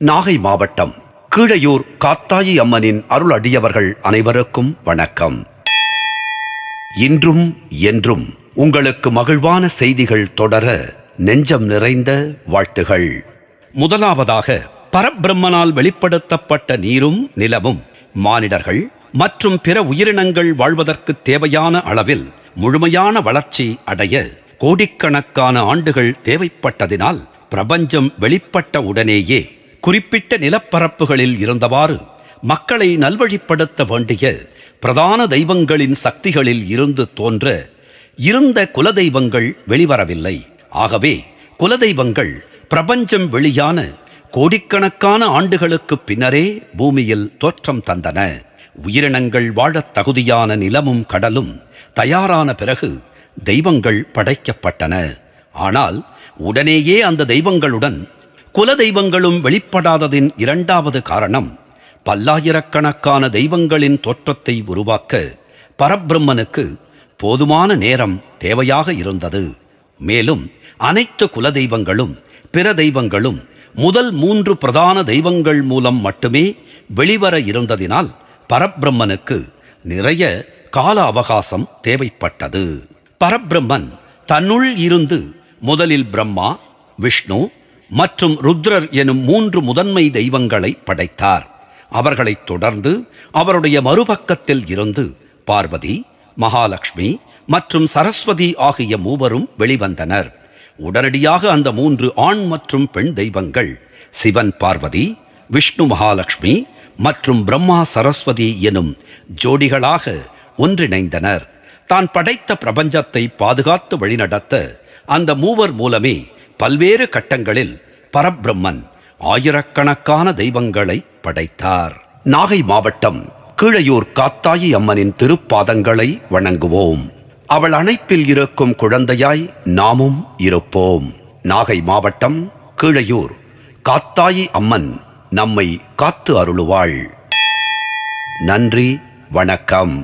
நாகை மாவட்டம் கீழையூர் காத்தாயி அம்மனின் அருள் அடியவர்கள் அனைவருக்கும் வணக்கம். இன்றும் என்றும் உங்களுக்கு மகிழ்வான செய்திகள் தொடர நெஞ்சம் நிறைந்த வாழ்த்துகள். முதலாவதாக, பரபிரம்மனால் வெளிப்படுத்தப்பட்ட நீரும் நிலமும் மானிடர்கள் மற்றும் பிற உயிரினங்கள் வாழ்வதற்கு தேவையான அளவில் முழுமையான வளர்ச்சி அடைய கோடிக்கணக்கான ஆண்டுகள் தேவைப்பட்டதினால் பிரபஞ்சம் வெளிப்பட்ட உடனேயே குறிப்பிட்ட நிலப்பரப்புகளில் இருந்தவாறு மக்களை நல்வழிப்படுத்த வேண்டிய பிரதான தெய்வங்களின் சக்திகளில் இருந்து தோன்ற இருந்த குலதெய்வங்கள் வெளிவரவில்லை. ஆகவே குலதெய்வங்கள் பிரபஞ்சம் வெளியான கோடிக்கணக்கான ஆண்டுகளுக்கு பின்னரே பூமியில் தோற்றம் தந்தன. உயிரினங்கள் வாழத் தகுதியான நிலமும் கடலும் தயாரான பிறகு தெய்வங்கள் படைக்கப்பட்டன. ஆனால் உடனேயே அந்த தெய்வங்களுடன் குலதெய்வங்களும் வெளிப்படாததின் இரண்டாவது காரணம், பல்லாயிரக்கணக்கான தெய்வங்களின் தோற்றத்தை உருவாக்க பரபிரம்மனுக்கு போதுமான நேரம் தேவையாக இருந்தது. மேலும் அனைத்து குலதெய்வங்களும் பிற தெய்வங்களும் முதல் 3 பிரதான தெய்வங்கள் மூலம் மட்டுமே வெளிவர இருந்ததினால் பரபிரம்மனுக்கு நிறைய கால அவகாசம் தேவைப்பட்டது. பரபிரம்மன் தன்னுள் இருந்து முதலில் பிரம்மா, விஷ்ணு மற்றும் ருத்ரர் எனும் 3 முதன்மை தெய்வங்களை படைத்தார். அவர்களைத் தொடர்ந்து அவருடைய மறுபக்கத்தில் இருந்து பார்வதி, மகாலட்சுமி மற்றும் சரஸ்வதி ஆகிய மூவரும் வெளிவந்தனர். உடனடியாக அந்த 3 ஆண் மற்றும் பெண் தெய்வங்கள் சிவன் பார்வதி, விஷ்ணு மகாலட்சுமி மற்றும் பிரம்மா சரஸ்வதி எனும் ஜோடிகளாக ஒன்றிணைந்தனர். தான் படைத்த பிரபஞ்சத்தை பாதுகாத்து வழிநடத்த அந்த மூவர் மூலமே பல்வேறு கட்டங்களில் பரபிரம்மன் ஆயிரக்கணக்கான தெய்வங்களை படைத்தார். நாகை மாவட்டம் கீழையூர் காத்தாயி அம்மனின் திருப்பாதங்களை வணங்குவோம். அவள் அணைப்பில் இருக்கும் குழந்தையாய் நாமும் இருப்போம். நாகை மாவட்டம் கீழையூர் காத்தாயி அம்மன் நம்மை காத்து அருளுவாள். நன்றி, வணக்கம்.